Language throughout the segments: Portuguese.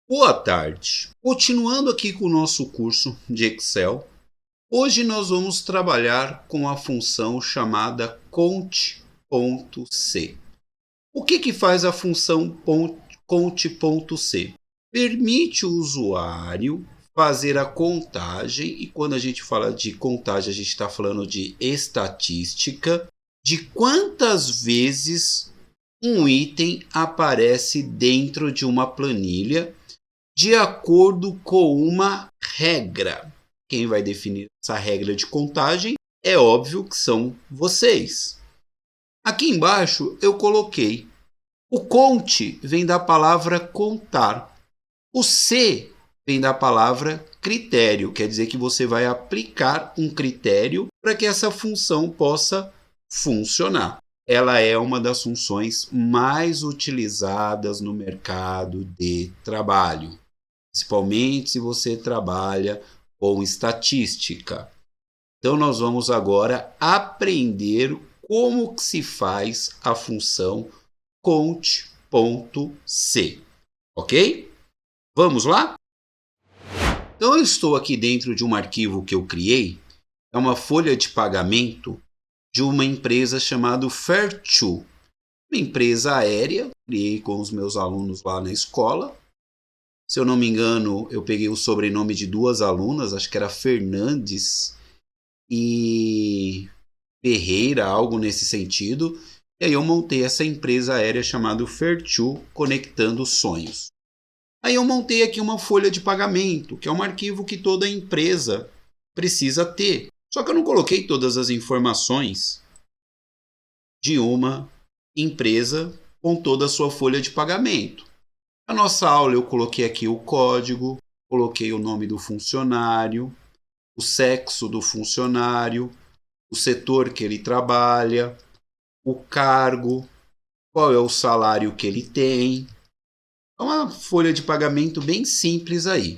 Boa tarde. Continuando aqui com o nosso curso de Excel, hoje nós vamos trabalhar com a função chamada conte.c. O que faz a função conte.c? Permite o usuário fazer a contagem, e quando a gente fala de contagem, a gente está falando de estatística, de quantas vezes um item aparece dentro de uma planilha de acordo com uma regra. Quem vai definir essa regra de contagem é óbvio que são vocês. Aqui embaixo eu coloquei. O conte vem da palavra contar. O C vem da palavra critério, quer dizer que você vai aplicar um critério para que essa função possa funcionar. Ela é uma das funções mais utilizadas no mercado de trabalho, principalmente se você trabalha com estatística. Então, nós vamos agora aprender como se faz a função conte.c, ok? Vamos lá? Então, eu estou aqui dentro de um arquivo que eu criei, é uma folha de pagamento de uma empresa chamada Fairchild, uma empresa aérea, criei com os meus alunos lá na escola. Se eu não me engano, eu peguei o sobrenome de duas alunas, acho que era Fernandes e Ferreira, algo nesse sentido. E aí eu montei essa empresa aérea chamada Fairchild Conectando Sonhos. Aí eu montei aqui uma folha de pagamento, que é um arquivo que toda empresa precisa ter. Só que eu não coloquei todas as informações de uma empresa com toda a sua folha de pagamento. Na nossa aula eu coloquei aqui o código, coloquei o nome do funcionário, o sexo do funcionário, o setor que ele trabalha, o cargo, qual é o salário que ele tem. É uma folha de pagamento bem simples aí.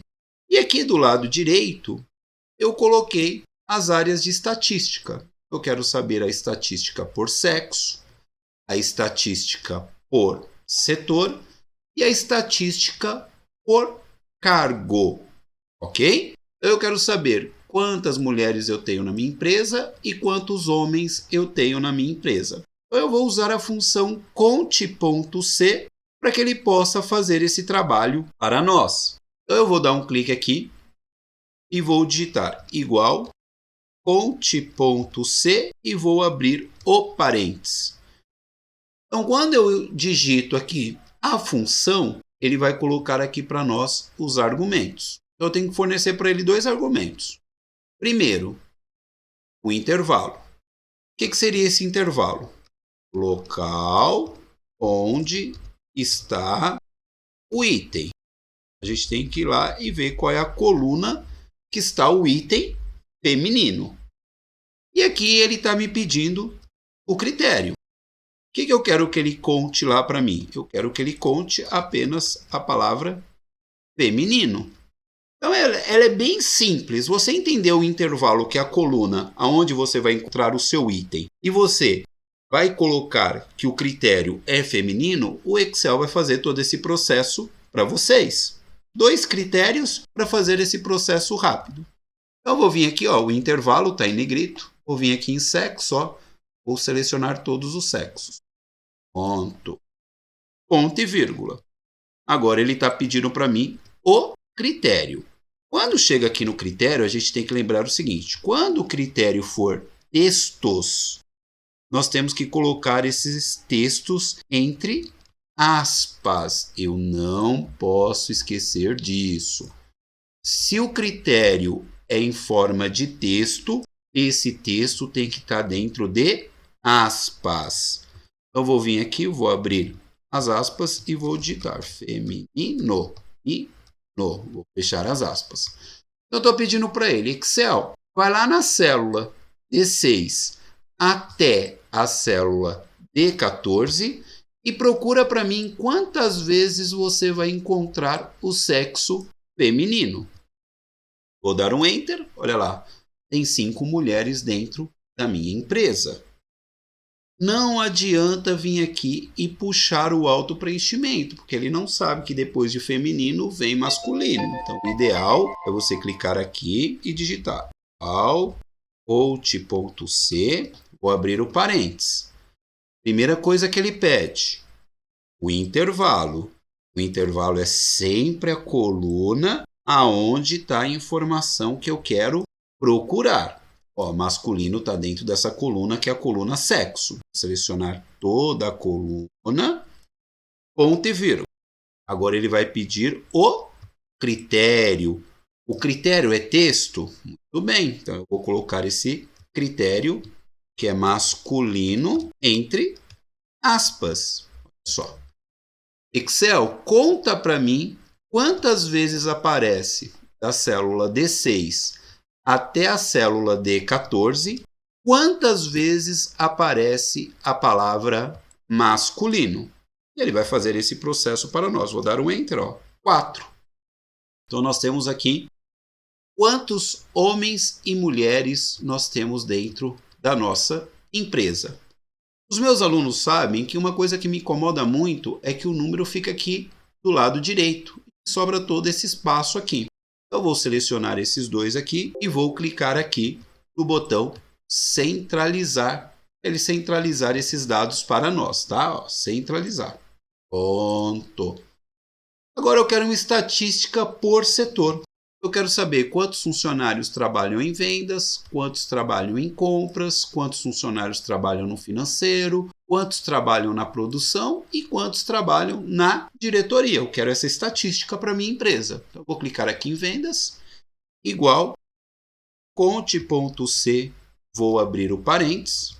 E aqui do lado direito eu coloquei as áreas de estatística. Eu quero saber a estatística por sexo, a estatística por setor e a estatística por cargo, ok? Eu quero saber quantas mulheres eu tenho na minha empresa e quantos homens eu tenho na minha empresa. Então eu vou usar a função conte.c para que ele possa fazer esse trabalho para nós. Então eu vou dar um clique aqui e vou digitar igual conte.c e vou abrir o parênteses. Então quando eu digito aqui a função, ele vai colocar aqui para nós os argumentos. Então, eu tenho que fornecer para ele dois argumentos. Primeiro, o intervalo. O que seria esse intervalo? Local onde está o item. A gente tem que ir lá e ver qual é a coluna que está o item feminino. E aqui ele está me pedindo o critério. O que eu quero que ele conte lá para mim? Eu quero que ele conte apenas a palavra feminino. Então ela é bem simples. Você entendeu o intervalo, que é a coluna onde você vai encontrar o seu item, e você vai colocar que o critério é feminino, o Excel vai fazer todo esse processo para vocês. Dois critérios para fazer esse processo rápido. Então eu vou vir aqui, ó, o intervalo está em negrito. Vou vir aqui em sexo, vou selecionar todos os sexos. Ponto. Ponto e vírgula. Agora ele está pedindo para mim o critério. Quando chega aqui no critério, a gente tem que lembrar o seguinte: quando o critério for textos, nós temos que colocar esses textos entre aspas. Eu não posso esquecer disso. Se o critério é em forma de texto, esse texto tem que estar dentro de aspas. Então, vou vir aqui, vou abrir as aspas e vou digitar feminino e no. Vou fechar as aspas. Eu estou pedindo para ele, Excel, vai lá na célula D6 até a célula D14 e procura para mim quantas vezes você vai encontrar o sexo feminino. Vou dar um Enter, olha lá, tem 5 mulheres dentro da minha empresa. não adianta vir aqui e puxar o autopreenchimento, porque ele não sabe que depois de feminino vem masculino. Então, o ideal é você clicar aqui e digitar out.c, vou abrir o parênteses. Primeira coisa que ele pede, o intervalo. O intervalo é sempre a coluna aonde está a informação que eu quero procurar. Ó, masculino está dentro dessa coluna, que é a coluna sexo. Vou selecionar toda a coluna, ponto e vírgula. Agora ele vai pedir o critério. O critério é texto? Muito bem, então eu vou colocar esse critério, que é masculino, entre aspas. Olha só. Excel, conta para mim quantas vezes aparece da célula D6 até a célula D14, quantas vezes aparece a palavra masculino. Ele vai fazer esse processo para nós. Vou dar um Enter, ó, 4. Então, nós temos aqui quantos homens e mulheres nós temos dentro da nossa empresa. Os meus alunos sabem que uma coisa que me incomoda muito é que o número fica aqui do lado direito. Sobra todo esse espaço aqui. Eu vou selecionar esses dois aqui e vou clicar aqui no botão centralizar. Ele centralizar esses dados para nós, tá? Ó, centralizar. Pronto. Agora eu quero uma estatística por setor. Eu quero saber quantos funcionários trabalham em vendas, quantos trabalham em compras, quantos funcionários trabalham no financeiro, quantos trabalham na produção e quantos trabalham na diretoria. Eu quero essa estatística para minha empresa. Então, eu vou clicar aqui em vendas, igual, conte.c, vou abrir o parênteses.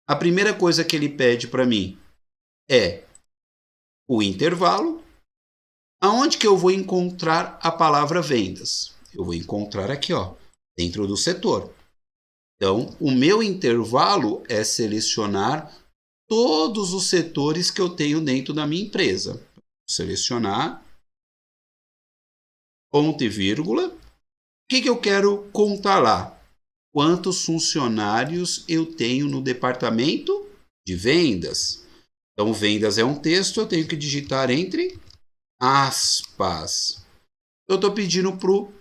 A primeira coisa que ele pede para mim é o intervalo. Aonde que eu vou encontrar a palavra vendas? Eu vou encontrar aqui, ó, dentro do setor. Então, o meu intervalo é selecionar todos os setores que eu tenho dentro da minha empresa. Vou selecionar, ponto e vírgula. O que eu quero contar lá? Quantos funcionários eu tenho no departamento de vendas? Então, vendas é um texto, eu tenho que digitar entre aspas. Eu estou pedindo para o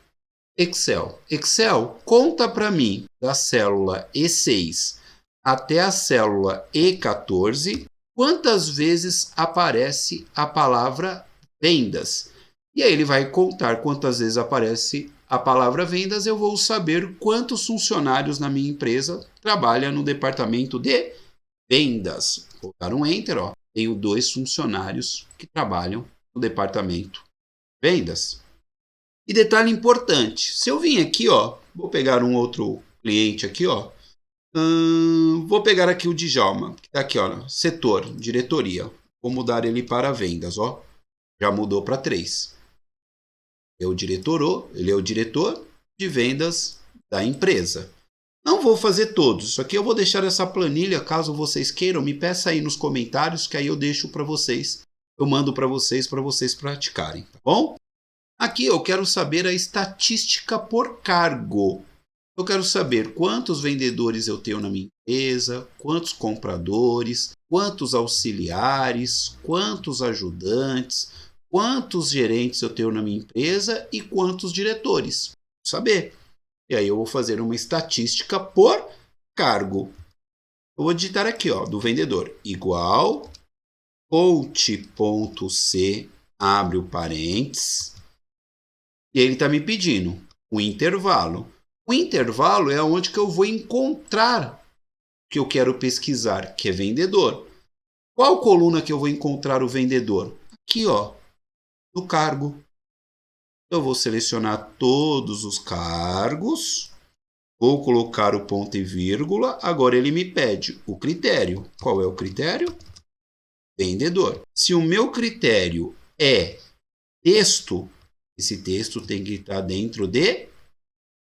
Excel. Excel, conta para mim da célula E6 até a célula E14 quantas vezes aparece a palavra vendas. E aí ele vai contar quantas vezes aparece a palavra vendas. Eu vou saber quantos funcionários na minha empresa trabalham no departamento de vendas. Vou dar um Enter. Ó. Tenho 2 funcionários que trabalham no departamento vendas. E detalhe importante, se eu vim aqui, ó, vou pegar um outro cliente aqui, ó, vou pegar aqui o Djalma, que está aqui, ó, setor, diretoria, vou mudar ele para vendas, ó, já mudou para 3. Ele é o diretor de vendas da empresa. Não vou fazer todos, isso aqui eu vou deixar essa planilha, caso vocês queiram, me peça aí nos comentários, que aí eu deixo para vocês. Eu mando para vocês praticarem, tá bom? Aqui eu quero saber a estatística por cargo. Eu quero saber quantos vendedores eu tenho na minha empresa, quantos compradores, quantos auxiliares, quantos ajudantes, quantos gerentes eu tenho na minha empresa e quantos diretores. Vou saber. E aí eu vou fazer uma estatística por cargo. Eu vou digitar aqui, ó, do vendedor, igual out.c, abre o parênteses, e ele está me pedindo o intervalo. O intervalo é onde que eu vou encontrar o que eu quero pesquisar, que é vendedor. Qual coluna que eu vou encontrar o vendedor? Aqui, ó, no cargo. Eu vou selecionar todos os cargos, vou colocar o ponto e vírgula, agora ele me pede o critério. Qual é o critério? Vendedor. Se o meu critério é texto, esse texto tem que estar dentro de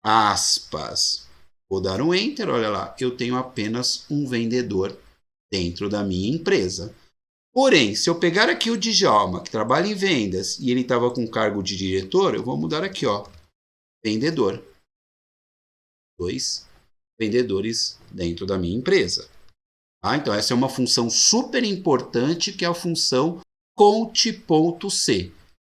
aspas. Vou dar um Enter, olha lá, eu tenho apenas um vendedor dentro da minha empresa. Porém, se eu pegar aqui o Djalma, que trabalha em vendas, e ele estava com cargo de diretor, eu vou mudar aqui, ó, vendedor. 2 vendedores dentro da minha empresa. Tá? Então, essa é uma função super importante, que é a função conte.c,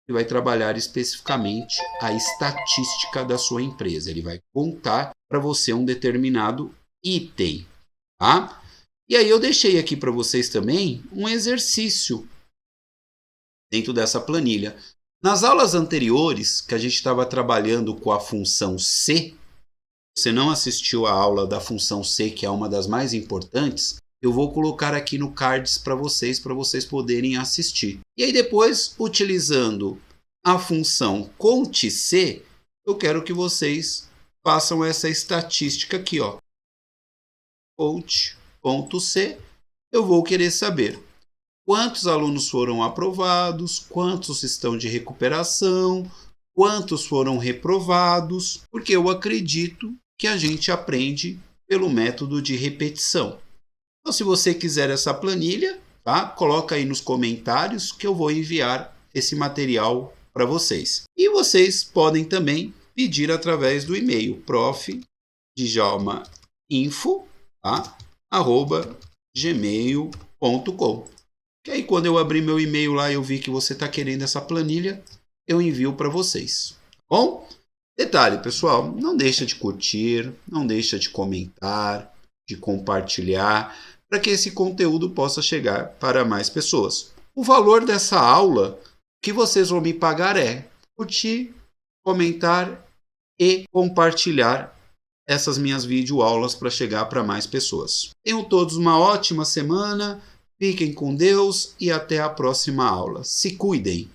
que vai trabalhar especificamente a estatística da sua empresa. Ele vai contar para você um determinado item. Tá? E aí eu deixei aqui para vocês também um exercício dentro dessa planilha. Nas aulas anteriores, que a gente estava trabalhando com a função C, você não assistiu a aula da função C, que é uma das mais importantes, eu vou colocar aqui no cards para vocês poderem assistir. E aí depois, utilizando a função conte.c, eu quero que vocês façam essa estatística aqui, ó. Conte.c, eu vou querer saber quantos alunos foram aprovados, quantos estão de recuperação, quantos foram reprovados, porque eu acredito que a gente aprende pelo método de repetição. Então, se você quiser essa planilha, tá? Coloca aí nos comentários que eu vou enviar esse material para vocês. E vocês podem também pedir através do e-mail profdjalmainfo, tá? @gmail.com. Que aí quando eu abrir meu e-mail lá e eu vi que você está querendo essa planilha, eu envio para vocês. Bom? Detalhe, pessoal, não deixa de curtir, não deixa de comentar, de compartilhar, para que esse conteúdo possa chegar para mais pessoas. O valor dessa aula que vocês vão me pagar é curtir, comentar e compartilhar essas minhas videoaulas para chegar para mais pessoas. Tenham todos uma ótima semana, fiquem com Deus e até a próxima aula. Se cuidem!